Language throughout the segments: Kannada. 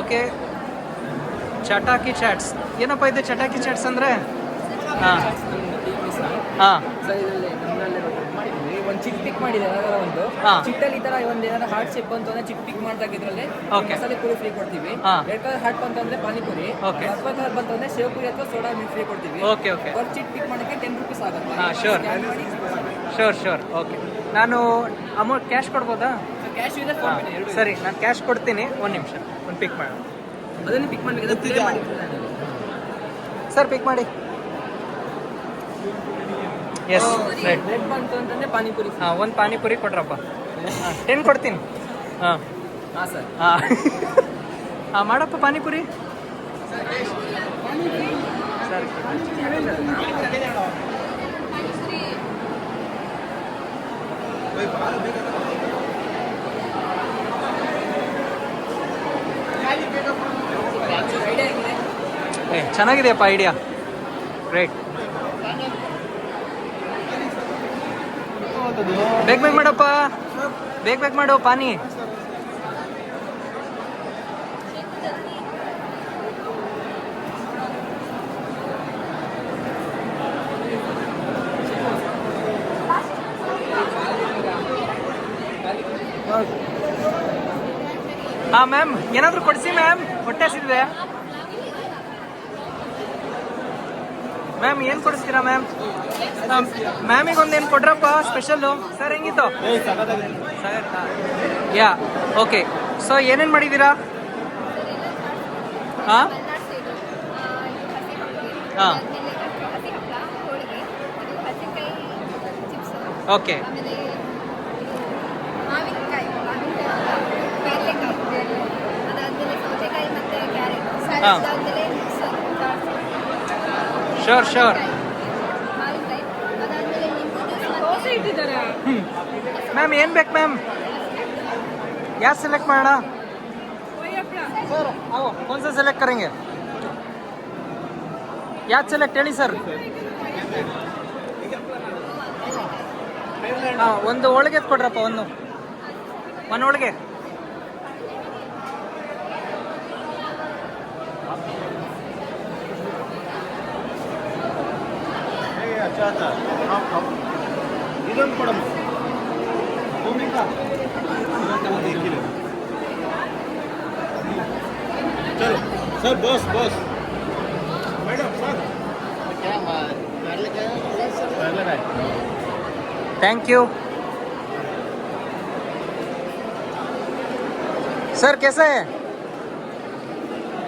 ಓಕೆ. ಚಟಾಕಿ ಚಾಟ್ಸ್ ಏನಪ್ಪ ಇದೆ ಚಟಾಕಿ ಚಾಟ್ಸ್ ಅಂದರೆ? ಹಾಂ ಹಾಂ ಒಂದು ಚಿಟ್ ಪಿಕ್ ಮಾಡಿದೆ ಒಂದು ಚಿಟ್ಟಲ್ಲಿ ಈ ತರ ಒಂದು ಏನಾದ್ರು ಹಾರ್ಟ್ ಶೇಪ್ ಬಂತು ಅಂದ್ರೆ ಚಿಟ್ ಪಿಕ್ ಮಾಡಿದಾಗ ಇದರಲ್ಲಿ ಮಸಾಲೆ ಪುರಿ ಫ್ರೀ ಕೊಡ್ತೀವಿ. ರೆಡ್ ಕಲರ್ ಹಾರ್ಟ್ ಬಂತು ಅಂದ್ರೆ ಪಾನಿಪುರಿ, ಪರ್ಪಲ್ ಕಲರ್ ಬಂತು ಅಂದ್ರೆ ಸೇವ್ ಪುರಿ ಅಥವಾ ಸೋಡಾ ಮಿಲ್ಕ್ ಫ್ರೀ ಕೊಡ್ತೀವಿ. Okay okay. ಒಂದು ಚಿಟ್ ಪಿಕ್ ಮಾಡೋಕ್ಕೆ 10 ರೂಪೀಸ್ ಆಗುತ್ತೆ. ಹಾಂ ಶೋರ್ ಓಕೆ. ನಾನು ಅಮೌಂಟ್ ಕ್ಯಾಶ್ ಕೊಡ್ಬೋದಾ? ಕ್ಯಾಶ್ ಇದೆ, ಸರಿ ನಾನು ಕ್ಯಾಶ್ ಕೊಡ್ತೀನಿ. ಒಂದು ನಿಮಿಷ ಒಂದು ಪಿಕ್ ಮಾಡಿ. ಅದನ್ನು ಪಿಕ್ ಮಾಡಬೇಕು ಸರ್, ಪಿಕ್ ಮಾಡಿ. S right. ರೆಡ್ ಬಂತು ಅಂತಂದ್ರೆ ಪಾನಿಪುರಿ. ಹಾಂ ಒಂದು ಪಾನಿಪುರಿ ಕೊಡ್ರಪ್ಪ. 10 ಕೊಡ್ತೀನಿ. ಹಾಂ ಹಾಂ ಸರ್. ಹಾಂ ಹಾಂ ಮಾಡಪ್ಪ ಪಾನಿಪುರಿ. ಸರಿ ಚೆನ್ನಾಗಿದೆಯಪ್ಪ ಐಡಿಯಾ. ಗ್ರೇಟ್. ಬೇಗ ಮಾಡಪ್ಪ, ಬೇಗ ಮಾಡು ಪಾನಿ. ಹಾಂ ಮ್ಯಾಮ್, ಏನಾದರೂ ಕೊಡಿಸಿ ಮ್ಯಾಮ್, ಹೊಟ್ಟೆ ಹಸಿದಿದೆ. ಮ್ಯಾಮ್ ಏನು ಕೊಡಿಸ್ತೀರಾ ಮ್ಯಾಮ್? ಮ್ಯಾಮಿಗೆ ಒಂದೇನು ಕೊಡ್ರಪ್ಪ ಸ್ಪೆಷಲ್ಲು. ಸರ್ ಹೆಂಗಿತ್ತು ಸರ್? ಯಾ ಓಕೆ. ಸೊ ಏನೇನು ಮಾಡಿದ್ದೀರಾ? ಹಾಂ ಹಾಂ ಓಕೆ ಹಾಂ ಶೋರ್. ಮ್ಯಾಮ್ ಏನು ಬೇಕು ಮ್ಯಾಮ್? ಯಾರು ಸೆಲೆಕ್ಟ್ ಮಾಡೋಣ ಸರ್? कौन सा सेलेक्ट करेंगे? ಯಾವ್ದು ಸೆಲೆಕ್ಟ್ ಹೇಳಿ ಸರ್? ಹಾಂ ಒಂದು ಹೋಳಿಗೆ ಕೊಡ್ರಪ್ಪ. ಒಂದು ಹೋಳಿಗೆ. ಇದೊಂದು ಕೊಡಮ್ಮ. चलो sir, boss madam sir thank you sir. कैसा है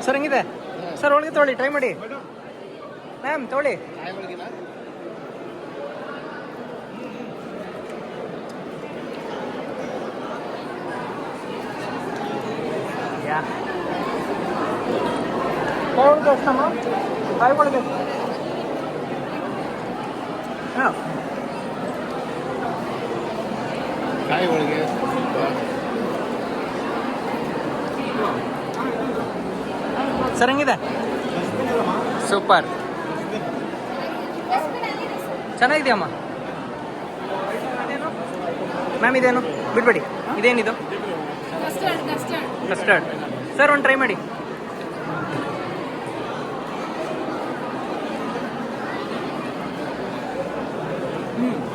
ಸರ್? ಹೆಂಗಿದೆ ಸರ್? ಹೋಳಿಗೆ ತೊಗೊಳ್ಳಿ, ಟ್ರೈ ಮಾಡಿ ಮ್ಯಾಮ್, ತೊಗೊಳ್ಳಿ. ಯಾ ಹೋಳಿಗೆ ಎಷ್ಟಮ್ಮ? 5 ಹೋಳಿಗೆ. ಹಾಂ ಕಾಯಿ ಹೋಳಿಗೆ ಸರ್ ಹೆಂಗಿದೆ? ಸೂಪರ್, ಚೆನ್ನಾಗಿದೆಯಮ್ಮ. ಮ್ಯಾಮ್ ಇದೇನು ಬಿಡ್ಬೇಡಿ, ಇದೇನಿದು? ಕಸ್ಟರ್ಡ್. ಸರ್ ಒಂದು ಟ್ರೈ ಮಾಡಿ.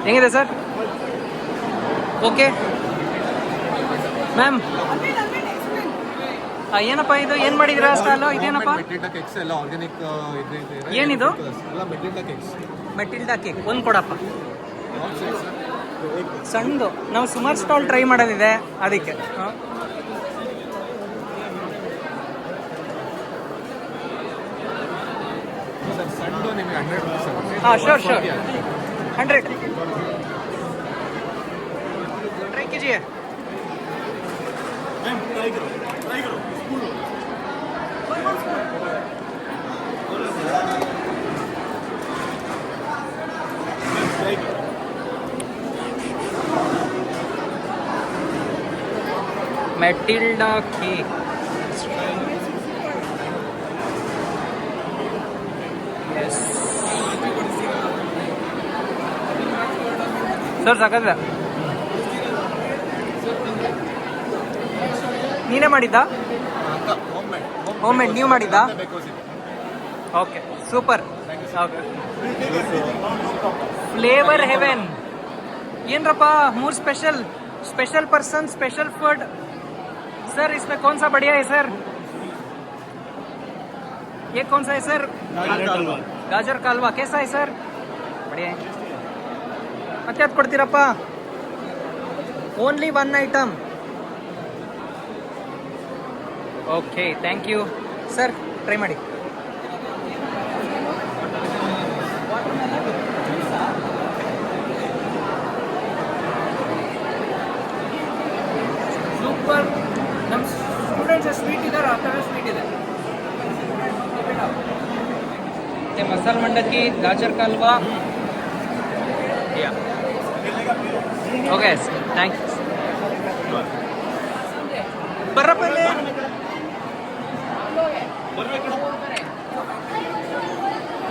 ಹೆಂಗಿದೆ ಸರ್? Okay ma'am. ಏನಪ್ಪ ಇದು? ಏನು ಮಾಡಿದಿರಾ ಸ್ಟಾಲು? ಇದೇನಪ್ಪ? ಏನಿದು? ಮೆಟಿಲ್ಡಾ ಕೇಕ್ ಒಂದು ಕೊಡಪ್ಪ. ಸಣ್ಣದು. ನಾವು ಸುಮಾರು ಸ್ಟಾಲ್ ಟ್ರೈ ಮಾಡೋದಿದೆ ಅದಕ್ಕೆ. ಹಾಂ ಶೋರ್ 100 ट्राई कीजिए. Matilda cake. यस ಸರ್, ಸಾಕಾಗಿದೆ. ನೀನೇ ಮಾಡಿದ್ದ? ಹೋಮ್ ಮೇಡ್ ನೀವು ಮಾಡಿದ್ದಾ? Okay super. Okay flavour heaven ಏನ್ರಪ್ಪ 3 special person special food sir. इसमें कौन सा बढ़िया है सर? ये कौन सा है सर? गाजर का हलवा कैसा है सर? बढ़िया है. ಮತ್ತೆ ಅದು ಕೊಡ್ತೀರಪ್ಪ? Only 1 item. Okay thank you sir. Try ಮಾಡಿ. ಸೂಪರ್. ನಮ್ಮ ಸ್ಟೂಡೆಂಟ್ಸ್ ಸ್ವೀಟ್ ಇದ್ದಾರೆ, ಆ ಥರ ಸ್ವೀಟ್ ಇದೆ. ಮತ್ತೆ ಮಸಾಲ ಮಂಡಕ್ಕಿ, ಗಾಜರ್ का हलवा. Okay thanks. ಬರ್ರಪ್ಪ ಇಲ್ಲಿ.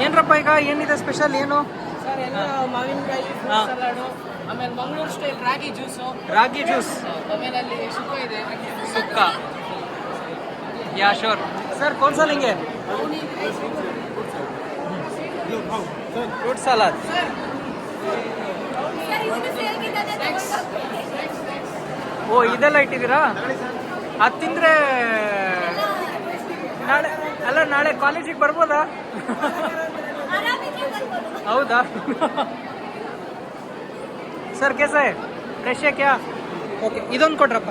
ಏನ್ರಪ್ಪ ಈಗ ಏನಿದೆ ಸ್ಪೆಷಲ್? ಏನು ಸರ್ ಎಲ್ಲ ಮಾವಿನಕಾಯಿ, ಫ್ರೂಟ್ ಸಲಾಡು, ಆಮೇಲೆ ಮಂಗಳೂರು ಸ್ಟೈಲ್ ರಾಗಿ ಜ್ಯೂಸು. ರಾಗಿ ಜ್ಯೂಸ್, ಆಮೇಲೆ ಅಲ್ಲಿ ಸುಕ್ಕ ಇದೆ, ಸುಕ್ಕ. Yeah sure sir. कौन सा लेंगे? Fruit salad. ಓ ಇದೆಲ್ಲ ಇಟ್ಟಿದ್ದೀರಾ? ಅದು ತಿಂದರೆ ನಾಳೆ ಅಲ್ಲ ನಾಳೆ ಕಾಲೇಜಿಗೆ ಬರ್ಬೋದಾ? ಹೌದಾ ಸರ್? कैसा है? फ्रेश है क्या? ಓಕೆ ಇದೊಂದು ಕೊಡ್ರಪ್ಪ.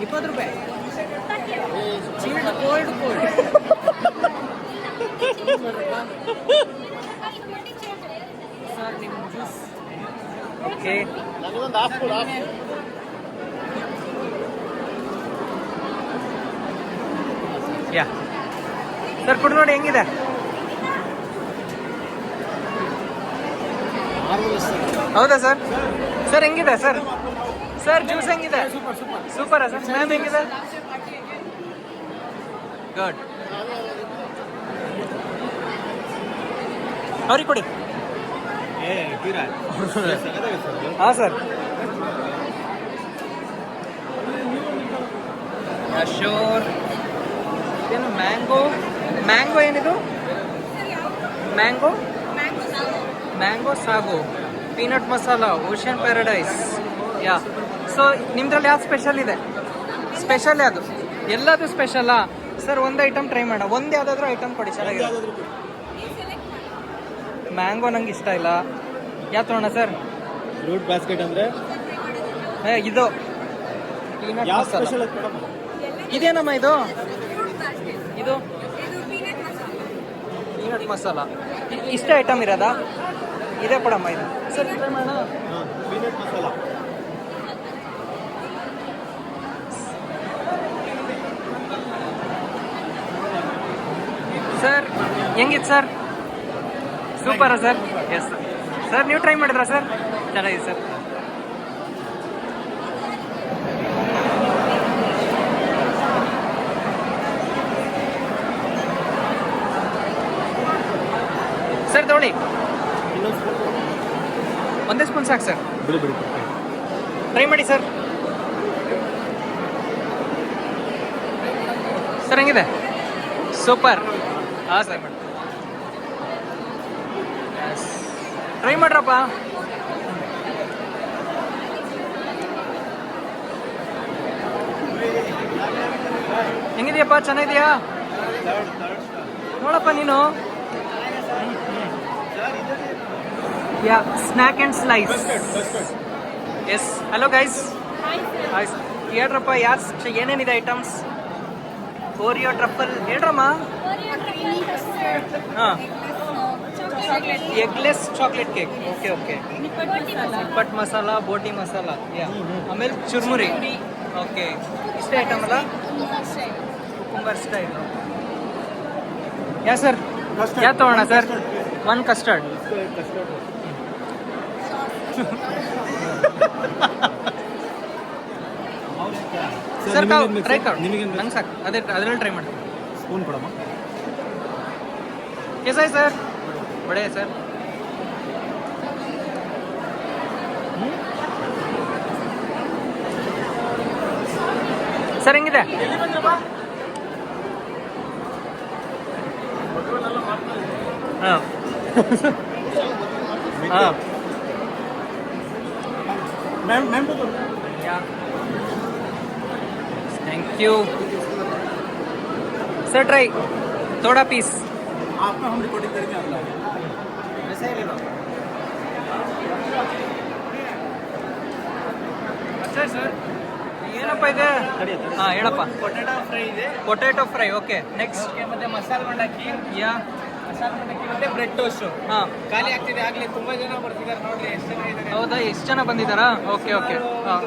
₹20. ಚೀಲ್ಡ್ ಕೋಲ್ಡ್ ಸರ್ ನಿಮ್ಮ ಜ್ಯೂಸ್. ಓಕೆ ಯಾ ಸರ್ ಕೊಡು ನೋಡಿ ಹೆಂಗಿದೆ. ಹೌದಾ ಸರ್? ಸರ್ ಹೆಂಗಿದೆ ಸರ್? ಸರ್ ಜ್ಯೂಸ್ ಹೆಂಗಿದೆ? Super sir. ಮ್ಯಾಮ್ ಹೆಂಗಿದೆ? ಗುಡ್. ಅವ್ರಿಗೆ ಕೊಡಿ. ಹಾಂ ಸರ್. ಶೋರ್. ಏನು ಮ್ಯಾಂಗೋ ಏನಿದು? ಮ್ಯಾಂಗೋ ಸಾಗು, peanut masala, ocean paradise. Yeah so ನಿಮ್ದ್ರಲ್ಲಿ ಯಾವ್ದು ಸ್ಪೆಷಲ್ ಇದೆ? ಸ್ಪೆಷಲ್ ಯಾವುದು? ಎಲ್ಲದು ಸ್ಪೆಷಲ್ಲಾ ಸರ್? ಒಂದು ಐಟಮ್ ಟ್ರೈ ಮಾಡೋಣ. ಒಂದು ಯಾವುದಾದ್ರೂ ಐಟಮ್ ಕೊಡಿ ಚೆನ್ನಾಗಿದೆ. ಮ್ಯಾಂಗೋ ನಂಗೆ ಇಷ್ಟ ಇಲ್ಲ. ಯಾವ ತೊಗೊಳ್ಳೋಣ ಸರ್? ಫ್ರೂಟ್ ಬಾಸ್ಕೆಟ್ ಅಂದರೆ ಇದು ಪೀನಟ್ ಮಸಾಲ. ಇದೇನಮ್ಮ ಇದು? ಇದು ಪೀನಟ್ ಮಸಾಲ. ಇಷ್ಟೇ ಐಟಮ್ ಇರೋದಾ? ಇದೇ ಕೊಡಮ್ಮ ಇದು ಸರ್. ಟ್ರೈ ಮಾಡೋಣ. ಪೀನಟ್ ಮಸಾಲ ಸರ್ ಹೆಂಗಿತ್ತು ಸರ್? ಸೂಪರಾ ಸರ್? Yes sir. ನೀವು ಟ್ರೈ ಮಾಡಿದ್ರಾ ಸರ್? ಚೆನ್ನಾಗಿದೆ ಸರ್. ಸರ್ ತಗೊಳ್ಳಿ. ಒಂದೇ ಸ್ಪೂನ್ ಸಾಕು ಸರ್. ಟ್ರೈ ಮಾಡಿ ಸರ್. ಸರ್ ಹೆಂಗಿದೆ? ಸೂಪರ್. ಹಾಂ ಸರ್ ಮಾಡಿ. ಟ್ರೈ ಮಾಡ್ರಪ್ಪ. ಹೆಂಗಿದೆಯಪ್ಪ? ಚೆನ್ನಾಗಿದೆಯಾ? ನೋಡಪ್ಪ ನೀನು. Yeah snack and slice. Yes hello guys. Hi sir. ಹೇಳ್ರಪ್ಪ ಯಾರು ಏನೇನಿದೆ ಐಟಮ್ಸ್? ಓರಿಯೋ ಟ್ರಫಲ್ ಹೇಳ್ರಮ್ಮ. ಹಾಂ eggless chocolate cake. Okay okay. Nippattu masala, boti masala. ಯಾ ಆಮೇಲೆ ಚುರ್ಮುರಿ. ಓಕೆ ಇಷ್ಟೇ ಐಟಮ್ ಅಲ್ಲ? Cucumber style. ಯಾ ಸರ್ ಯಾವ ತೊಗೊಳ್ಳೋಣ ಸರ್? 1 ಕಸ್ಟರ್ಡ್. ಸರ್ ಟ್ರೈ ಕರ್. ನಂಗೆ ಸಾಕು. ಅದರಲ್ಲಿ ಟ್ರೈ ಮಾಡಿ. ಸ್ಪೂನ್ ಕೊಡಮ್ಮ. कैसा है सर बड़े है सर ಸರ್ ಹೆಂಗಿದೆ ಹಾಂ ಹಾಂ थैंक यू सर ट्राई थोड़ा पीस आपका हम रिकॉर्डिंग करेंगे आपका वैसे ही ले लो अच्छा सर ಏನಪ್ಪ ಇದೆ ಹಾಂ ಹೇಳಪ್ಪ ಪೊಟೆಟೊ ಫ್ರೈ ಇದೆ, ಪೊಟೆಟೊ ಫ್ರೈ ಓಕೆ ನೆಕ್ಸ್ಟ್ ಮತ್ತೆ ಮಸಾಲೆ ಮಂಡಕ್ಕಿ, ಯಾ ಮಸಾಲೆ ಮಂಡಕ್ಕಿ ಮತ್ತೆ ಬ್ರೆಡ್ ಟೋಸ್ಟ್. ಹಾಂ ಖಾಲಿ ಆಗ್ತಿದೆ, ಆಗ್ಲೇ ತುಂಬಾ ಜನ ಬರ್ತಿದ್ದಾರೆ ನೋಡ್ರಿ, ಎಷ್ಟು ಜನ ಇದ್ದಾರೆ. ಹೌದಾ ಎಷ್ಟು ಜನ ಬಂದಿದ್ದಾರಾ ಓಕೆ ಓಕೆ ಹಾಂ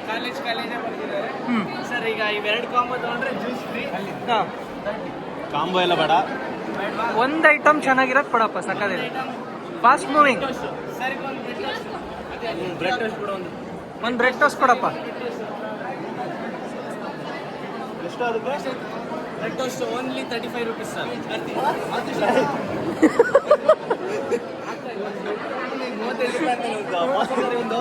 ಕಾಲೇಜೇ ಬರ್ತಿದ್ದಾರೆ ಹ್ಞೂ ಸರ್. ಈಗ ಇವೆರಡು ಕಾಂಬೋ ತಗೊಂಡ್ರೆ ಜ್ಯೂಸ್ ಫ್ರೀ. ಹಾಂ ಕಾಂಬೋ ಎಲ್ಲ ಬೇಡ. ಒಂದು ಐಟಮ್ ಚೆನ್ನಾಗಿರೋದು ಕೊಡಪ್ಪ ಸಕ್ಕದಿದೆ ಫಾಸ್ಟ್ ಮೂವಿಂಗ್ ಸರ್ ಈಗ ಒಂದು ಬ್ರೆಡ್ ಟೋಸ್ಟ್, ಬ್ರೆಡ್ ಟೋಸ್ಟ್ ಕೂಡ ಒಂದು ಬ್ರೆಡ್ ಟೋಸ್ಟ್ ಕೊಡಪ್ಪ ಎಷ್ಟು ಅದಕ್ಕೆ? Bread toast only 35 rupees sir. 35 ರೂಪಾಯಿ ಒಂದು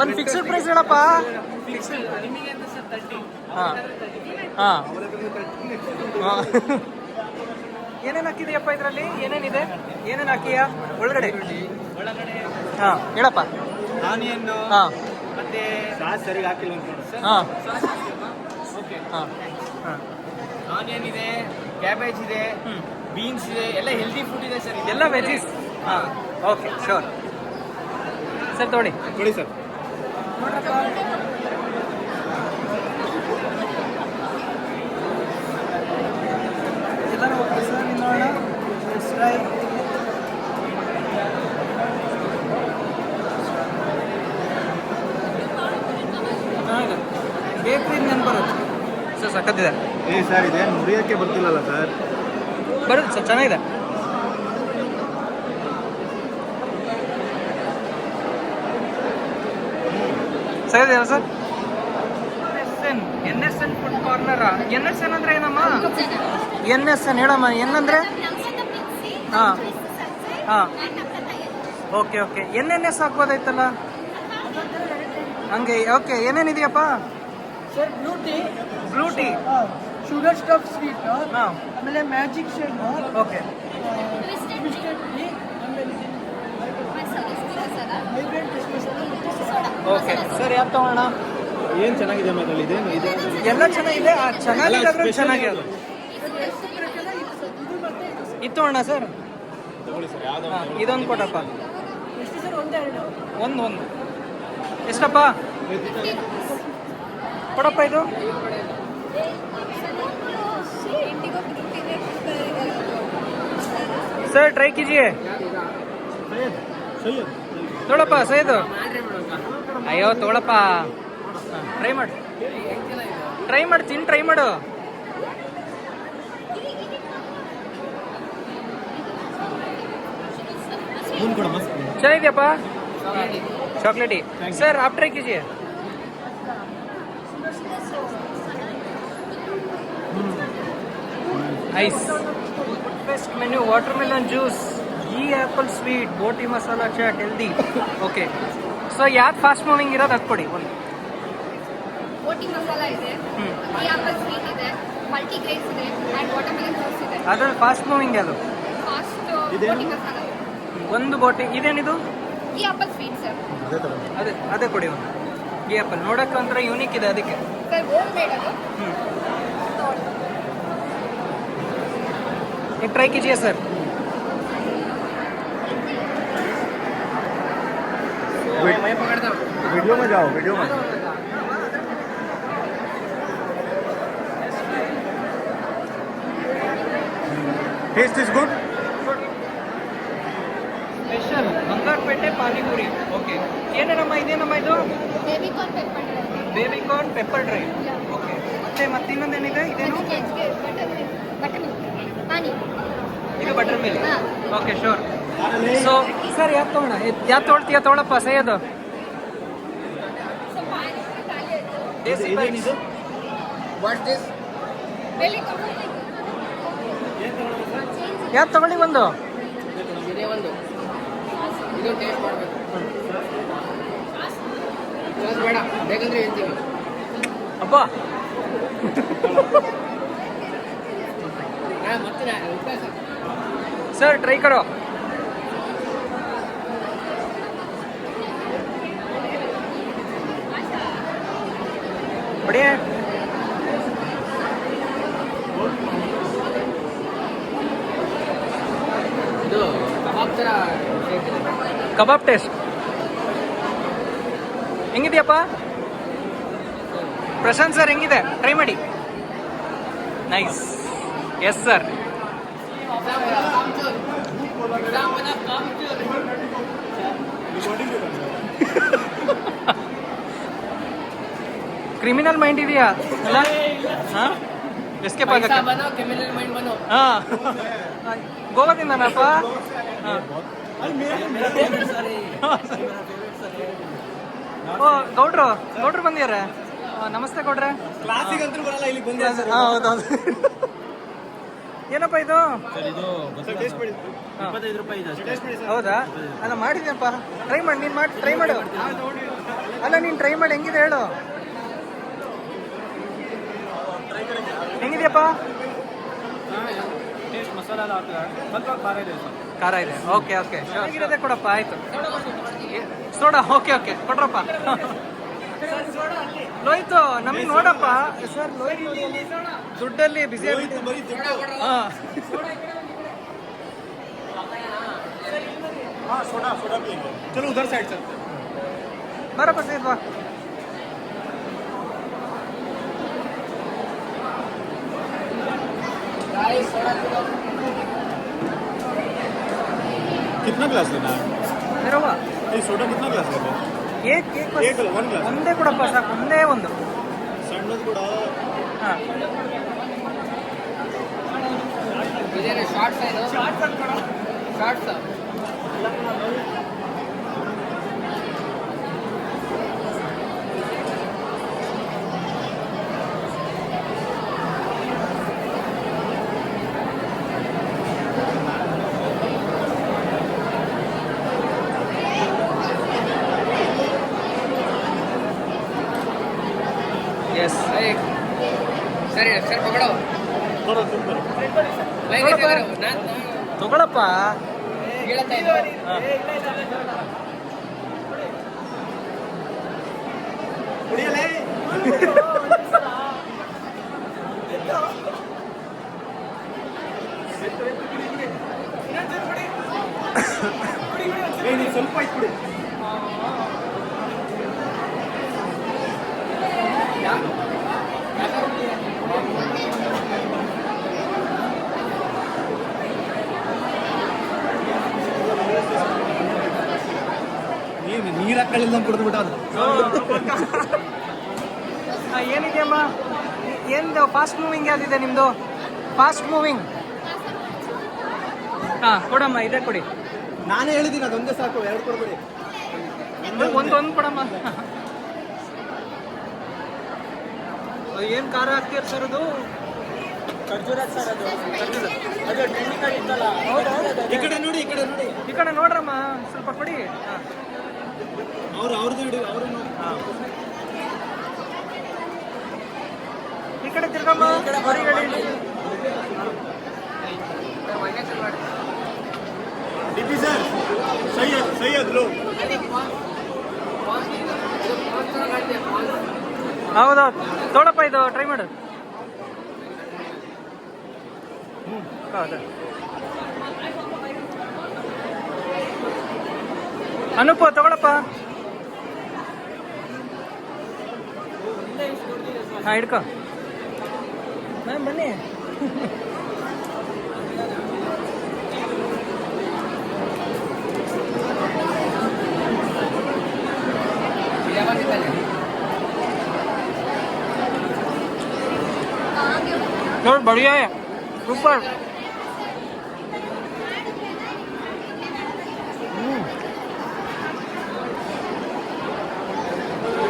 ಒಂದು ಫಿಕ್ಸ್ಡ್ ಪ್ರೈಸ್ ಹೇಳಪ್ಪ ನಿಮಗೆ ಅಂತ ಸರ್ 30. ಹಾಂ ಹಾಂ ಏನೇನು ಹಾಕಿದೆಯಪ್ಪ ಇದರಲ್ಲಿ ಏನೇನಿದೆ ಏನೇನು ಹಾಕಿಯಾ ಒಳಗಡೆ ಹಾಂ ಹೇಳಪ್ಪ ಆನಿಯನ್ನು ಹಾಂ ಮತ್ತೆ ಸಾಸ್ ಸರಿಗೆ ಹಾಕಿಲ್ಲ ಅನ್ಕೊಂಡು ಸರ್. ಹಾಂ ಓಕೆ, ಹಾಂ ಹಾಂ ಆನಿಯನ್ ಇದೆ, ಕ್ಯಾಬೇಜ್ ಇದೆ, ಹ್ಞೂ ಬೀನ್ಸ್ ಇದೆ, ಎಲ್ಲ ಹೆಲ್ದಿ ಫುಡ್ ಇದೆ ಸರ್. ಎಲ್ಲ ವೆಜೀಸ್ ಹಾಂ ಓಕೆ ಶೋರ್ ಸರ್ ತೊಗೊಳ್ಳಿ ಕೊಡಿ ಸರ್. ಎಲ್ಲರೂ ಓಕೆ ಸರ್ ನೋಡೋಣ ಟ್ರೈ ಬೇಕ್ರಿ ನೆನಪು ಬರುತ್ತೆ ಸರ್ ಸಕ್ಕತ್ತಿದೆ ಏ ಸರ್ ಇದೇನು ಮುರಿಯೋಕ್ಕೆ ಬರ್ತಿಲ್ಲಲ್ಲ ಸರ್. ಬರುತ್ತೆ ಸರ್ ಚೆನ್ನಾಗಿದೆ ಸರಿದೆಯಲ್ಲ sir N S N food corner N S N ಅಂದ್ರೆ ಏನಮ್ಮ ಎನ್ ಎಸ್ ಎನ್ ಹೇಳಮ್ಮ ಎನ್ ಅಂದ್ರೆ ಹಾಂ ಹಾಂ okay okay N N S ಹಾಕ್ಬೋದಾಯ್ತಲ್ಲ ಹಂಗೆ ಓಕೆ ಏನೇನಿದೆಯಪ್ಪ sir blue tea sugar stuff sweet, ಹಾಂ ಆಮೇಲೆ magic shake, okay biscuit tea, ಆಮೇಲೆ ಹೈಬ್ರಿಡ್ ಕ್ರಿಸ್ಮಸ್ ಓಕೆ ಸರ್ ಯಾವ್ದು ತಗೋಣ ಏನು ಚೆನ್ನಾಗಿದೆ ಮೇಲೆ ಇದೇನು ಇದೆ? ಎಲ್ಲ ಚೆನ್ನಾಗಿದೆ ಚೆನ್ನಾಗಿದ್ರೆ ಚೆನ್ನಾಗಿದೆ ಇದು ತಗೋಣ ಸರ್ ತಗೊಳ್ಳಿ ಸರ್. ಯಾವ್ದು ಹಾಂ ಇದೊಂದು ಕೊಡಪ್ಪ ಎಷ್ಟು ಸರ್? ಒಂದೆರಡು ಒಂದು ಎಷ್ಟಪ್ಪ ಕೊಡಪ್ಪ ಇದು सर ट्राई कीजिए ತೋಳಪ್ಪ ಸೈದು ಅಯ್ಯೋ ತೋಳಪ್ಪ ಟ್ರೈ ಮಾಡು ತಿನ್ ಟ್ರೈ ಮಾಡು ಸ್ಪೂನ್ ಕೊಡ ಮಸ್ತ್. ಚೆನ್ನಾಗಿದೆಯಪ್ಪ ಚಾಕ್ಲೇಟಿ ಸರ್ आप ट्राई कीजिए ice best menu watermelon juice ghee apple sweet boti masala chaat healthy okay so ಯಾವ್ದು ಫಾಸ್ಟ್ ಮೂವಿಂಗ್ ಇರೋದು ಅದು ಕೊಡಿ ಒಂದು ಬೋಟಿ ಮಸಾಲ ಇದೆ, ಈ ಆಪಲ್ ಸ್ವೀಟ್ ಇದೆ, ಮಲ್ಟಿ ಗ್ರೇನ್ಸ್ ಇದೆ, ಅಂಡ್ ವಾಟರ್ಮೆಲನ್ ಜ್ಯೂಸ್ ಇದೆ. ಅದ್ರಲ್ಲಿ ಫಾಸ್ಟ್ ಮೂವಿಂಗ್ ಯಾವುದು ಫಾಸ್ಟ್ ಬೋಟಿ ಮಸಾಲ, ಒಂದು ಬೋಟಿ ಇದೇನಿದು ಈ ಆಪಲ್ ಸ್ವೀಟ್ ಸರ್. ಅದೇ ತಗೊಂಡು ಅದೇ ಕೊಡಿ ಒಂದು ಈ ಆಪಲ್ ನೋಡೋಕೆ ಒಂಥರ ಯೂನಿಕ್ ಇದೆ ಅದಕ್ಕೆ ಸರ್ ಹೋಮ್ ಮೇಡ್ ಅದು. एक ट्राई कीजिए सर वीडियो में जाओ वीडियो में taste is good special Bangarapete panipuri okay ಏನೇನಮ್ಮ ಇದೇನಮ್ಮ ಇದು baby corn pepper dry, baby corn pepper dry okay ಮತ್ತೆ ಇನ್ನೊಂದೇನಿದೆ ಇದೇನು ಬಟರ್ ಮಿಲ್ಕ್, ಪಾನಿ. ಇದು ಬಟರ್ ಮಿಲ್ಕ್ ಹಾ. ಓಕೆ ಶೋರ್ ಸೊ ಸರ್ ಯಾವ್ದು ತೊಗೊಳ ಯಾವ್ದು ತೊಗೊಳ್ತೀಯ ತೊಗೊಳಪ್ಪ ಸೈಯದು ಸ್ವಲ್ಪ ಖಾಲಿ ಆಯ್ತು. ದೇಸಿ ಇದೇನಿದು? What this? ಯಾರು ತಗೊಳ್ಳಿ ಒಂದು ಇದೇ ಒಂದು ಇದು ಟೇಸ್ಟ್ ಮಾಡಬೇಕು ಬೇಡ ಬೇಕಂದ್ರೆ ಹೇಳ್ತೀವಿ ಅಪ್ಪ ಮತ್ತೆ सर ट्राई करो बढ़िया है ಇದು ಕಬಾಬ್ ಥರ shape ಇದೆ. ಕಬಾಬ್ ಟೇಸ್ಟ್ ಹೆಂಗಿದೆಯಪ್ಪ ಪ್ರಶಾಂತ್ ಸರ್ ಹೆಂಗಿದೆ ಟ್ರೈ ಮಾಡಿ nice yes sir criminal mind ಇದೆಯಾ ಅಲ್ಲ ಹಾಂ ಎಸ್ಕೇಪ್ ಪೈಸಾ ಆಗಕ್ಕೆ ಬನೋ ಕ್ರಿಮಿನಲ್ ಮೈಂಡ್ ಬನೋ ಹಾಂ ಗೋವಾದಿಂದನಪ್ಪ ಹಾಂ ಓ ಗೌಡ್ರು ಬಂದಿದ್ದಾರೆ ನಮಸ್ತೆ ಗೌಡ್ರೆ ಕ್ಲಾಸಿಗೆ ಅಂತೂ ಬರಲ್ಲ ಇಲ್ಲಿ ಬಂದು ಹಾಂ ಹೌದೌದು ಏನಪ್ಪ ಇದು ಟೇಸ್ಟ್ ಮಾಡಿ 25 ರೂಪಾಯಿ ಇದೆ ಅಷ್ಟೇ. ಹೌದಾ ಅಲ್ಲ ಮಾಡಿದ್ನಪ್ಪ ಟ್ರೈ ಮಾಡಿ ನೀನು ಮಾಡಿ ಟ್ರೈ ಮಾಡು ಅಲ್ಲ ನೀನು ಟ್ರೈ ಮಾಡಿ ಹೆಂಗಿದೆ ಹೇಳು ಹೆಂಗಿದೆಯಪ್ಪ ಟೇಸ್ಟ್ ಮಸಾಲ ಎಲ್ಲ ಹಾಕಿದ್ರೆ ಸ್ವಲ್ಪ ಖಾರ ಇದೆ ಸರ್. ಖಾರ ಇದೆ ಓಕೆ ಓಕೆ ಚೆನ್ನಾಗಿರೋದೆ ಕೊಡಪ್ಪ ಆಯ್ತು ಸೋಡಾ ಓಕೆ ಓಕೆ ಕೊಡ್ರಪ್ಪ ಲೋಯ್ತು ನಮಗೆ ನೋಡಪ್ಪ ಸರ್ ಲೋಯ್ತು ದುಡ್ಡಲ್ಲಿ ಬಿಸಿ ಹಾಂ हाँ सोडा सोडा पिएंगे चलो उधर साइड चलते हैं ಬರಪ್ಪ ಸೇದ್ ಬಾ कितना ग्लास लेना है ಬರವ್ವ ये सोडा कितना ग्लास लेना है ಕೇಕ್ ಏಕ್ ಅಲ್ಲ, ಒಂದ್ glass. ಒಂದೇ ಕೊಡಪ್ಪ ಸಾಕು ಒಂದೇ ಒಂದು ಸಣ್ಣದು ಕೂಡ ಹಾಂ ಇದೇನು ಶಾರ್ಟ್ಸ್ ಇದು ಶಾರ್ಟ್ಸ್ ಎಸ್ ಸರಿ ಸರ್ ಪಕಡೋ थोड़ा तुम करो ನಾನು ತಗೊಳಪ್ಪ ಹೇಳ್ತಾ ಇದ್ದೆ ಸ್ವಲ್ಪ ಇತ್ತು ಬಿಡಿ ನೀರು ಹಾಕಲಿಲ್ಲ ಕುಡಿದು ಬಿಟ್ಟು ಅದು ಏನಿದೆಯಮ್ಮ ಏನು ಫಾಸ್ಟ್ ಮೂವಿಂಗ್ ಯಾವ್ದಿದೆ ನಿಮ್ಮದು ಫಾಸ್ಟ್ ಮೂವಿಂಗ್ ಹಾಂ ಕೊಡಮ್ಮ ಇದೇ ಕೊಡಿ ನಾನೇ ಹೇಳಿದ್ದೀನಿ ಅದೊಂದೇ ಸಾಕು ಎರಡು ಕೊಡ್ಬೇಡಿ ಒಂದು ಕೊಡಮ್ಮ ಏನು ಖಾರ ಹಾಕ್ತೀರ ಸರ್ ಅದು ಖರ್ಜೂರ ಸರ್ ಅದು ಖರ್ಜೂರ ಅದು ಟೆಕ್ನಿಕಲ್ ಇತ್ತಲ್ಲ ಈ ಕಡೆ ನೋಡಿ ಈ ಕಡೆ ನೋಡಿ ಈ ಕಡೆ ನೋಡ್ರಮ್ಮ ಸ್ವಲ್ಪ ಕೊಡಿ ಹಾಂ ಅವ್ರದ್ದು ಇಡಿ ಅವರು ಈ ಕಡೆ ತಿರ್ಗಮ್ಮ ಹೊರಗಡೆ ಡಿಪಿ ಸರ್ ಸೈಯದ್ ಲೋ ಹೌದೌದು ತೋಡಪ್ಪ ಇದು ಟ್ರೈ ಮಾಡು ಹೌದಾ ಅನುಪ ತಗೊಳಪ್ಪ ಹಾಂ ಹಿಡ್ಕೊ ಮ್ಯಾಮ್ ಬನ್ನಿ ನೋಡಿ बढ़िया है सुपर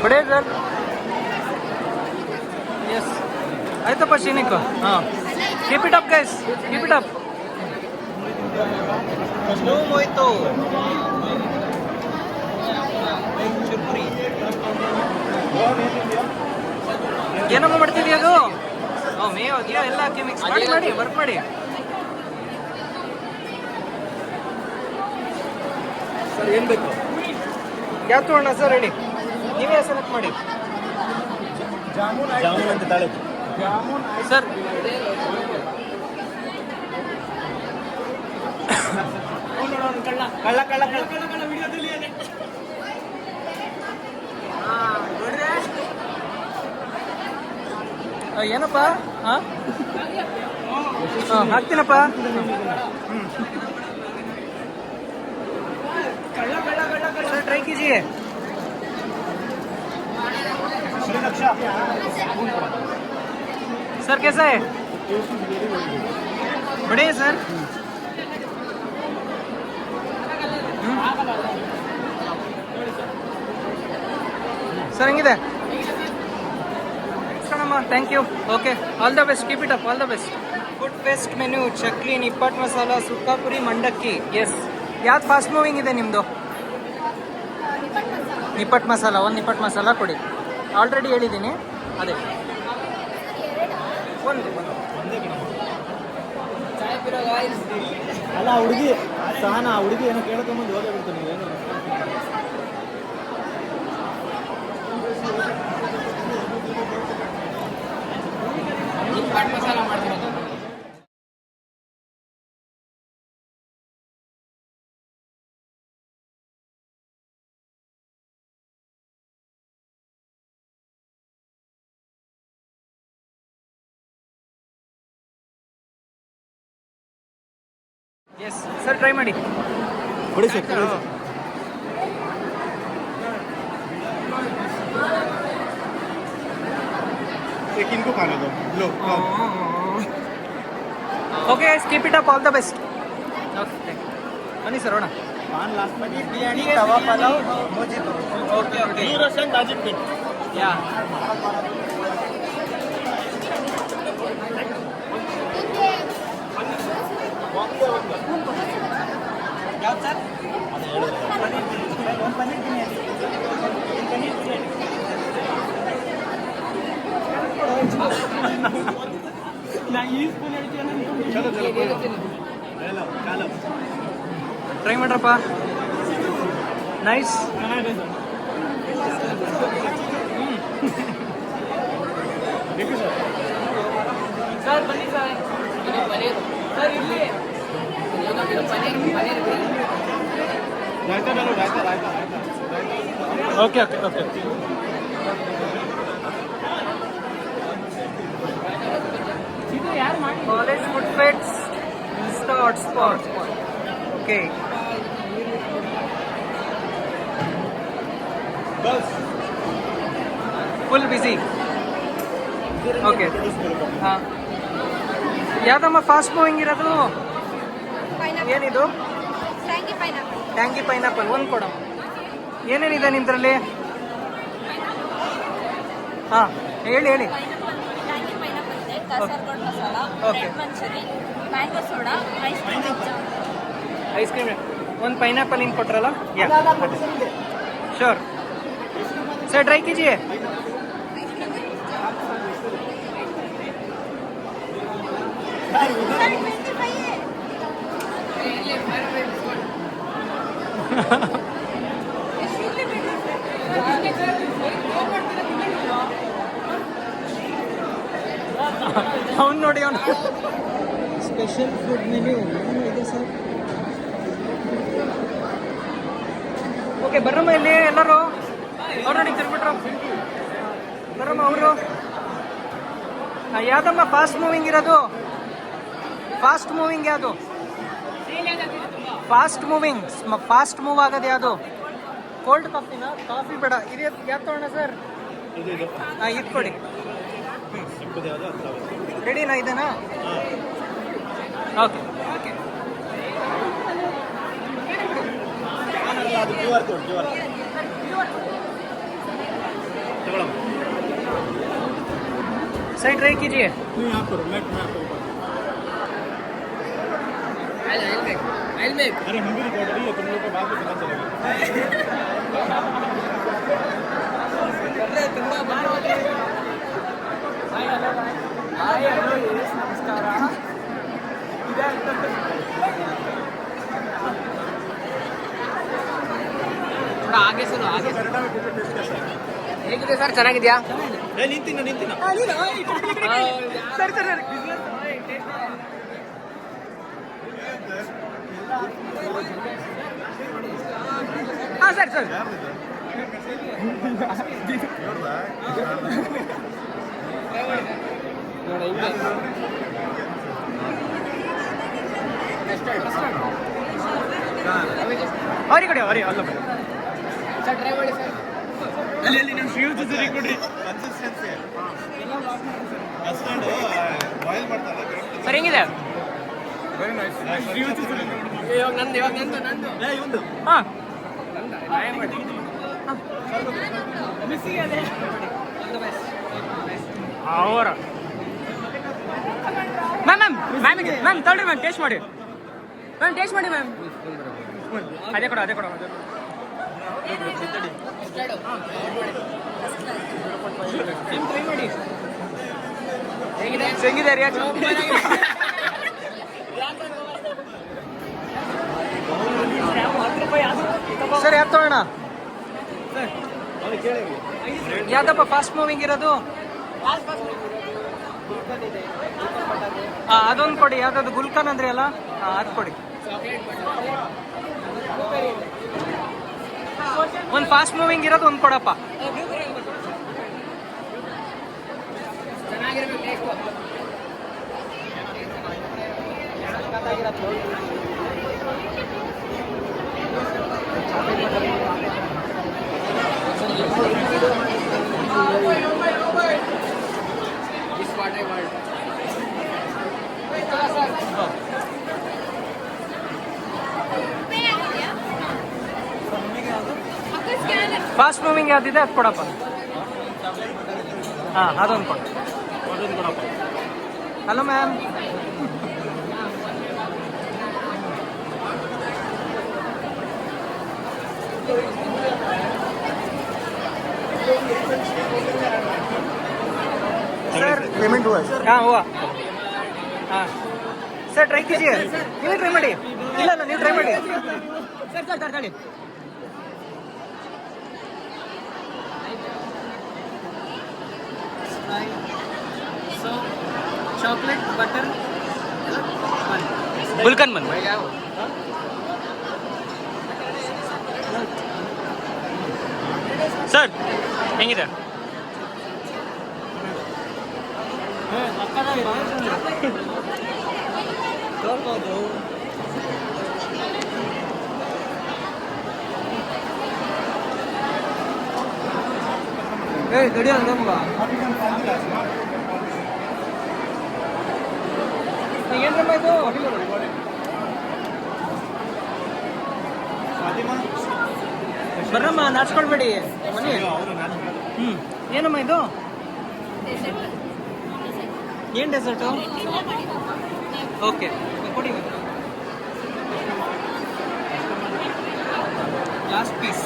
बढ़िया सर यस ಆಯ್ತಪ್ಪ ಶ್ರೀನಿಕ್. ಹಾಂ, keep it up guys, keep it up. ಹೋಯ್ತು ಚುರ್ಮುರಿ. ಏನಮ್ಮ ಮಾಡ್ತಿದ್ಯಾ ಅದು? ಮೇವ್ ಅದೆಯೋ ಎಲ್ಲ ಹಾಕಿ ಮಿಕ್ಸ್ ಮಾಡಿ ಮಾಡಿ ವರ್ಕ್ ಮಾಡಿ. ಸರ್ ಏನು ಬೇಕು? ಯಾವ್ದು ತೊಗೊಳ್ಳೋಣ ಸರ್? ರೆಡಿ, ನೀವೇ ಸೆಲೆಕ್ಟ್ ಮಾಡಿ ಜಾಮೂನ್ ಅಂತ ತಾಳೆ ಸರ್. ಕಳ್ಳ ಕಳ್ಳ ಕಳ್ಳ ಕಳ್ಳ ಕಳ್ಳ ವಿಡಿಯೋದಲ್ಲಿ ಏನಪ್ಪ? ಹಾಂ ಹಾಕ್ತೀನಪ್ಪ. सर ट्राई कीजिए. सर कैसा है? बढ़िया सर. सर ಹೆಂಗಿದೆ? Thank you. Okay, all the best, keep it up, all the best. Food fest menu chakli, nippattu masala, sukkapuri, mandakki. Yes, ಯಾವ್ದು ಫಾಸ್ಟ್ ಮೂವಿಂಗ್ ಇದೆ ನಿಮ್ಮದು? ನಿಪ್ಪಟ್ಟು ಮಸಾಲ, ಒಂದು ನಿಪ್ಪಟ್ಟು ಮಸಾಲ ಕೊಡಿ. ಆಲ್ರೆಡಿ ಹೇಳಿದ್ದೀನಿ ಅದೇ ಒಂದು. ಅಲ್ಲ ಹುಡುಗಿ ಸಹನಾ, ಹುಡುಗಿ ಏನೋ ಕೇಳ್ಕೊಂಬಂದು ಹೋಗೇ ಬಿಡ್ತೀನಿ ಏನು. ಮಸಾಲ ಮಾಡ್ತಿರೋದು. ಎಸ್ ಸರ್, ಟ್ರೈ ಮಾಡಿ ಕೊಡಿ ಸರ್. एक इनको खाने दो लो. Okay, keep it up, all the best. Okay ಬನ್ನಿ ಸರ್, ಹೋಣ. पान लास्ट में biryani, tawa pulao, mojito. Okay okay, यूरोशन ताजिक पिन. ಯಾ. ಯಾವ್ದು ಸರ್? ಪನ್ನೀರ್ ಬಿರಿಯಾನಿ. ನಾ ಈ ಸ್ಪೂನ್ ಹೇಳ್ತೀನಿ ಅನ್ಕೊಂಡು चलो चलो हेलो चलो ಟ್ರೈ ಮಾಡ್ರಪ್ಪ. ನೈಸ್. देखो सर. ಸರ್ ಬನ್ನಿ ಸರ್. ಇದು ಪನೀರ್ ಸರ್, ಇಲ್ಲಿ ಪನೀರ್ रायता डालो, रायता रायता ಓಕೆ ಓಕೆ ಓಕೆ. ಇದು ಯಾರು ಮಾಡಿ? ಕಾಲೇಜ್ ಫುಡ್ ಫೆಟ್ಸ್ ಇನ್ಸ್ಟಾ ಹಾಟ್ಸ್ಪಾಟ್. ಓಕೆ, बस ಫುಲ್ ಬಿಸಿ. ಓಕೆ, ಹಾಂ. ಯಾವ್ದಮ್ಮ ಫಾಸ್ಟ್ ಮೂವಿಂಗ್ ಇರೋದು? ಏನಿದು? ಟ್ಯಾಂಗಿ ಪೈನಾಪಲ್ ಒಂದು ಕೊಡಮ್ಮ. ಏನೇನಿದೆ ನಿಮ್ಮದ್ರಲ್ಲಿ? ಹಾಂ ಹೇಳಿ ಹೇಳಿ. ಟ್ಯಾಂಗಿ ಪೈನಾಪಲ್ ಇದೆ, Kasaragod masala, Okay. Red manchurian, mango soda, ice cream ice cream ಒಂದು ಪೈನಾಪಲ್ ಹಿಂಗೆ ಕೊಟ್ರಲ್ಲ? ಯಾ ಶ್ಯೂರ್ ಸರ್, ಟ್ರೈ कीजिए. ಅವ್ನು ನೋಡಿ, ಅವನು ಸ್ಪೆಷಲ್ ಫುಡ್ ಮೆನ್ಯೂ ಇದೆ ಸರ್. ಓಕೆ, ಬರ್ರಮ್ಮ ಇಲ್ಲಿ ಎಲ್ಲರೂ. ಅವ್ರು ನೋಡಿ ತಿರ್ಬಿಟ್ರು, ಬರಮ್ಮ ಅವರು. ಯಾವ್ದಮ್ಮ ಫಾಸ್ಟ್ ಮೂವಿಂಗ್ ಇರೋದು? ಫಾಸ್ಟ್ ಮೂವಿಂಗ್ ಯಾವುದು? ಫಾಸ್ಟ್ ಮೂವ್ ಆಗೋದು ಯಾವುದು? ಕೋಲ್ಡ್ ಕಾಫಿನ? ಕಾಫಿ ಬೇಡ, ಇದು ಯಾವ್ದು ತೊಗೊಳ್ಳೋಣ ಸರ್? ಇದು ಹಾಂ, ಇದು ಕೊಡಿ. ಸಿಕ್ಕುದು ಯಾವುದು ಹತ್ರ ರೆಡಿನಾ ಇದೆನಾ? Okay okay. ಅದು QR ಕೋಡ್ ತಗೊಳ್ಳಮ್ಮ. सर ट्राई कीजिए. नहीं आप करो मैं आपको I'll make. अरे हम भी रिकॉर्ड रही है तुम लोग को बाद में पता चलेगा. ಆಗೆ ಸರ್ ಆಗೆ ಹೇಗಿದೆ ಸರ್ ಚೆನ್ನಾಗಿದ್ಯಾ ನಿಂತಿನ ಸರಿ ಸರಿ ಹಾಂ ಸರ್ ಸರ್ ಅವರಿ ಕಡೆ ಅವರಿ ಅಲ್ಲ ಸರ್ ಟ್ರೈ ಮಾಡಿ ಸರ್ ಅಲ್ಲಿ ನಿಮ್ಮ ಫ್ಯೂಸ್ ಸರಿ ಕೊಡ್ರಿ ಕನ್ಸಿಸ್ಟೆನ್ಸಿ ಕಸ್ಟರ್ಡ್ ಬಾಯ್ಲ್ ಮಾಡ್ತಾರೆ ಸರ್ ಹೆಂಗಿದೆ ವೆರಿ ನೈಸ್ ಫ್ಯೂಸ್ ಸರಿ ಇವಾಗ ನಂದು ಏ ಇವಂದು ಹಾಂ ಅವರ ಮ್ಯಾಮ್ ತಗೊಳ್ರಿ ಮ್ಯಾಮ್ ಟೇಸ್ಟ್ ಮಾಡಿ ಮ್ಯಾಮ್ ಅದೇ ಕೊಡು ಟ್ರೈ ಮಾಡಿ ಹೆಂಗಿದೆ ರಿಯಾಕ್ಷನ್ ಸರ್ ಯಾವ್ದು ತಗೋಣ ಯಾವ್ದಪ್ಪ ಫಾಸ್ಟ್ ಮೂವಿಂಗ್ ಇರೋದು ಅದೊಂದು ಕೊಡಿ ಯಾವ್ದಾದ್ರು ಗುಲ್ಕನ್ ಅಂದ್ರಿ ಅಲ್ಲ ಅದು ಕೊಡಿ ಒಂದು ಫಾಸ್ಟ್ ಮೂವಿಂಗ್ ಇರೋದು ಒಂದು ಕೊಡಪ್ಪ ಫಾಸ್ಟ್ ಮೂವಿಂಗ್ ಯಾವ್ದಿದೆ ಅದು ಕೊಡಪ್ಪ ಹಾಂ ಅದೊಂದು ಕೊಡು ಹಲೋ ಮ್ಯಾಮ್ सर पेमेंट हुआ है हाँ हुआ हाँ सर ट्राई कीजिए ನೀವು ಟ್ರೈ ಮಾಡಿ ಇಲ್ಲ ನೀವು ಟ್ರೈ ಮಾಡಿ ಸರ್ ತಡಿ ಸೊ ಚಾಕ್ಲೇಟ್ ಬಟರ್ ಗುಲ್ಕನ್ ಬನ್ ಸರ್ ಹೆಂಗಿದೆ ರೆಡಿ ಅಂದಮ್ಮ ಏನಮ್ಮ ಇದು ಬರ್ರಮ್ಮ ನಾಚ್ಕೊಳ್ಬೇಡಿ ಮನೆ ಏನಮ್ಮ ಇದು ಏನು ಡೆಸರ್ಟು ಓಕೆ ಕೊಡಿ ಲಾಸ್ಟ್ ಪೀಸ್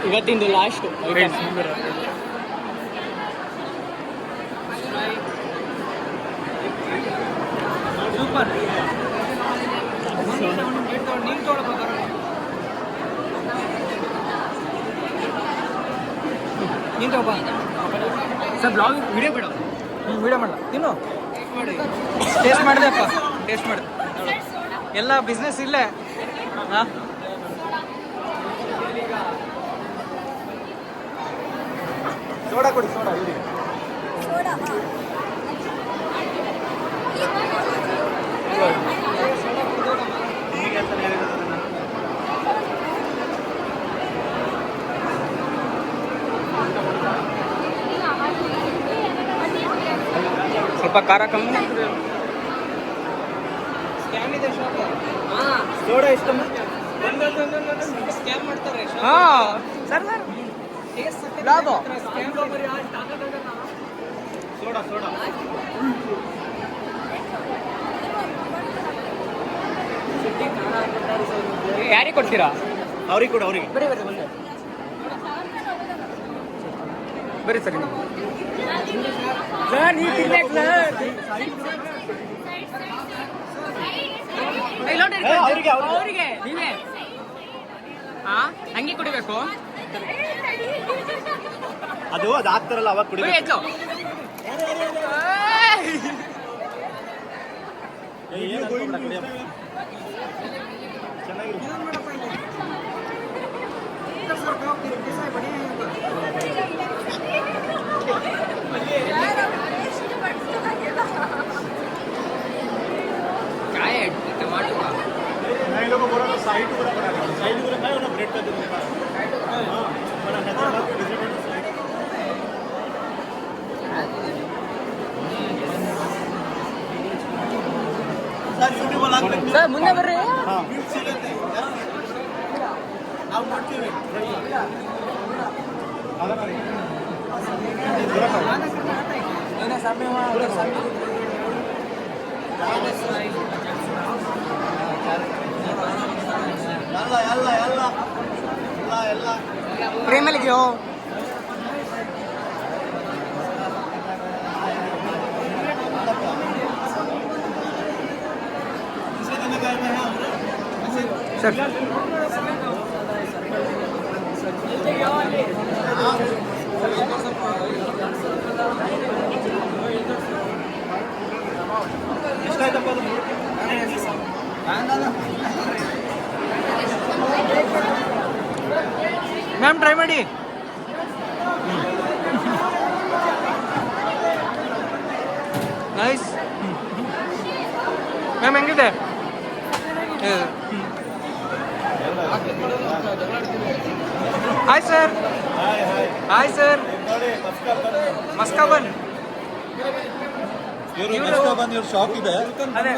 ಇವತ್ತಿಂದು ಲಾಸ್ಟ್ ಸೂಪರ್ ನೀನು ತೊಗೊಳ್ಬೋದಾರ ನೀನು ತಗೋಬ ಸರ್ ಬ್ಲಾಗ್ ವಿಡಿಯೋ ಬೇಡ ವಿಡಿಯೋ ಮಾಡಲ್ಲ ತಿನ್ನು ಟೇಸ್ಟ್ ಮಾಡಿದೆಪ್ಪ ಟೇಸ್ಟ್ ಮಾಡಿದೆ ಎಲ್ಲ ಬಿಸ್ನೆಸ್ ಇಲ್ಲೇ ಹಾಂ ಸೋಡಾ ಕೊಡಿ ಸೋಡಾ ಇರಿ ಸ್ವಲ್ಪ ಖಾರ ಕಮ್ಮಿ ಸ್ಕ್ಯಾಮ್ ಇದೆ ಶಾಪ್ ಸೋಡಾ ಇಷ್ಟಮ್ಮ ಸ್ಕ್ಯಾಮ್ ಮಾಡ್ತಾರೆ ಹಾಂ ಸರ್ ಲಾಭ ಸೋಡಾ ಸೋಡಾ ಯಾರಿಗೆ ಕೊಡ್ತೀರಾ? ಅವ್ರಿಗೆ ಕೂಡ ಅವ್ರಿಗೆ ಬರೀ ಬರೀ ಬಂದೆ ಬರೀ ಸರಿ ನೀವು ನೀವು ತಿನ್ಬೇಕು ಅವ್ರಿಗೆ ಅವರಿಗೆ ನೀವೇ ಹಂಗೆ ಕುಡಿಬೇಕು. ಅದು ಆಗ್ತಾರಲ್ಲ ಅವಾಗ ಕುಡಿ ಹೆಚ್ಚು काय टमाटो का नहीं लोगों को बोला साइड पूरा बना साइड पूरा खाओ ना ब्रेड का दिन का हां बड़ा Hyderabad visit side sir YouTube वाला ಸರ್ ಮುಂದೆ ಬರ್ರಿ. हां ನಾವು ಮಾಡ್ತೀವಿ ಅದನ್ನ पूरा खाओ ಏನೇ ಸಾಮೆ पूरा खाओ يلا يلا يلا يلا يلا ಪ್ರೇಮಲ್ಲಿ ಇದೆಯೋ ಸರ್ ಎಷ್ಟಾಯ್ತಪ್ಪ ಅದು ಮ್ಯಾಮ್ ಟ್ರೈ ಮಾಡಿ. ನೈಸ್ ಮ್ಯಾಮ್ ಹೆಂಗಿದೆ? Hi sir. Hi hi hi sir. ನೋಡಿ ಮಸ್ಕಾಬನ್ ಇವ್ರ ಶಾಪ್ ಇದೆ ಅದೇ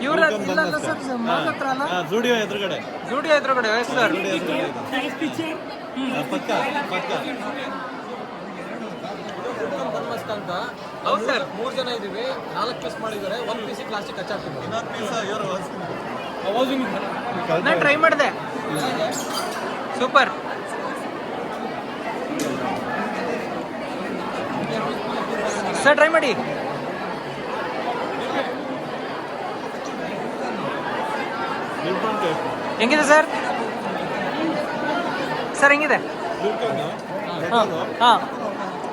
ಇವ್ರ ಇಲ್ಲ ಸರ್ ಮಾಲ್ ಹತ್ರ ಅಲ್ಲ ಜೂಡಿಯೋ ಎದುರುಗಡೆ ಜೂಡಿಯೋ ಎದುರುಗಡೆ ಸರ್. ಪಕ್ಕ ಪಕ್ಕ ಅಂತ ಹೌದು ಸರ್. 3 ಜನ ಇದೀವಿ, 4 ಪೀಸ್ ಮಾಡಿದ್ದಾರೆ, 1 ಪೀಸ್ ಪ್ಲಾಸ್ಟಿಕ್ ಕಚ್ಚಾಕ್ತೀವಿ. ಇನ್ನೊಂದು ಪೀಸ್ ಇವರು ನಾನು ಟ್ರೈ ಮಾಡಿದೆ, ಸೂಪರ್. ಸರ್ ಟ್ರೈ ಮಾಡಿ. ಹೆಂಗಿದೆ ಸರ್? ಸರ್ ಹೆಂಗಿದೆ? ಹಾಂ ಹಾಂ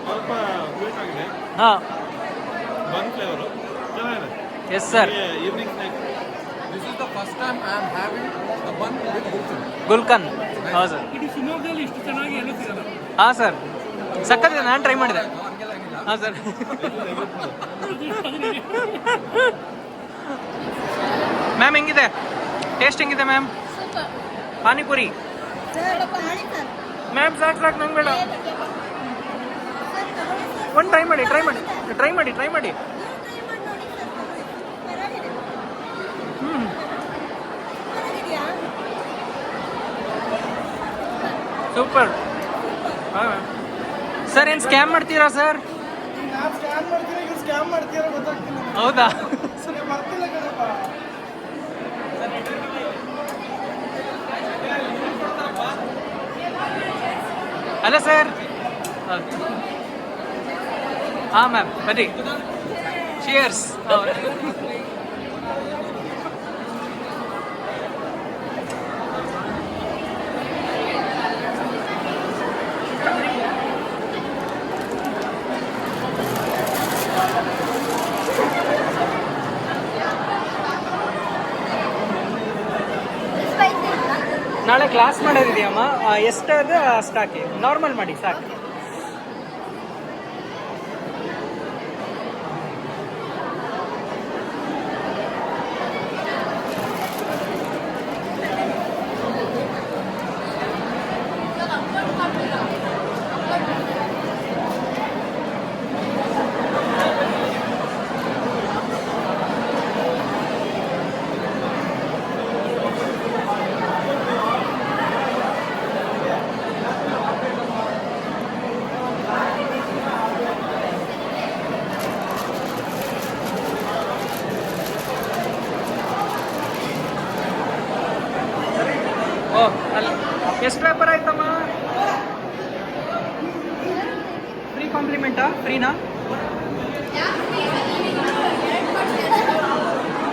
ಸ್ವಲ್ಪ ಸ್ವೀಟ್ ಆಗಿದೆ, ಹಾಂ ಬನ್ ಫ್ಲೇವರು ಚೆನ್ನಾಗಿದೆ. Yes sir. Evening snack. This is the first time I am having the bun with gulkan. ಗುಲ್ಕನ್. ಹೌದು ಸರ್. ಇದು ಶಿವಮೊಗ್ಗದಲ್ಲಿ ಇಷ್ಟು ಚೆನ್ನಾಗಿ ಎಲ್ಲೂ ಸಿಗಲ್ಲ. ಹಾಂ ಸರ್, ಸಕ್ಕತ್ತಿದೆ, ನಾನು ಟ್ರೈ ಮಾಡಿದೆ. ಹಾಂ ಸರ್. ಮ್ಯಾಮ್ ಹೆಂಗಿದೆ? ಟೇಸ್ಟ್ ಹೆಂಗಿದೆ ಮ್ಯಾಮ್? ಪಾನಿಪುರಿ ಮ್ಯಾಮ್ ಸಾಕು ಸಾಕು, ನಂಗೆ ಬೇಡ. ಒಂದು ಟ್ರೈ ಮಾಡಿ ಟ್ರೈ ಮಾಡಿ ಟ್ರೈ ಮಾಡಿ ಟ್ರೈ ಮಾಡಿ. ಸೂಪರ್. ಹಾಂ ಸರ್, ಏನು ಸ್ಕ್ಯಾಮ್ ಮಾಡ್ತೀರಾ ಸರ್? ಹೌದಾ? ಅಲ್ಲ ಸರ್. ಹಾಂ ಮ್ಯಾಮ್ ಬನ್ನಿ. ಚಿಯರ್ಸ್. ನಾಳೆ ಕ್ಲಾಸ್ ಮಾಡೋದಿದೆಯಮ್ಮ, ಎಷ್ಟಾದ್ರೆ ಅಷ್ಟು ಹಾಕಿ, ನಾರ್ಮಲ್ ಮಾಡಿ ಸಾಕು. ಎಷ್ಟಾಯ್ತಮ್ಮ? ಫ್ರೀ ಕಾಂಪ್ಲಿಮೆಂಟಾ? ಫ್ರೀನಾ?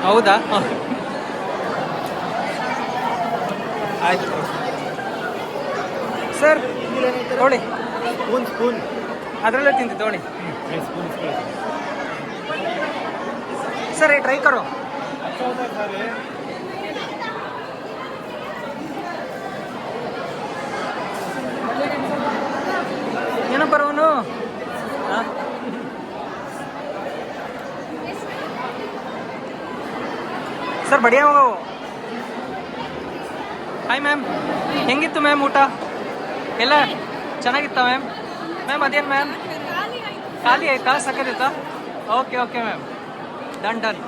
ಹೌದಾ? ಆಯ್ತು ಸರ್, ನೋಡಿ ಸ್ಪೂನ್ ಅದರಲ್ಲೇ ತಿಂತಿ ತಗೊಳ್ಳಿ. ಸ್ಪೂನ್ ಸರ್ ये ट्राई करो. अच्छा होता है सर ये. ಏನಪ್ಪ ಅವನು? ಸರ್ ಬಡಿಯಾ ಹೋಗೋ. ಹಾಯ್ ಮ್ಯಾಮ್, ಹೆಂಗಿತ್ತು ಮ್ಯಾಮ್ ಊಟ ಎಲ್ಲ? ಚೆನ್ನಾಗಿತ್ತಾ ಮ್ಯಾಮ್? ಮ್ಯಾಮ್ ಅದೇನು ಮ್ಯಾಮ್ ಖಾಲಿ ಆಯ್ತಾ? ಸಕ್ಕತ್ತಾಯ್ತಾ? Okay okay ma'am, done done.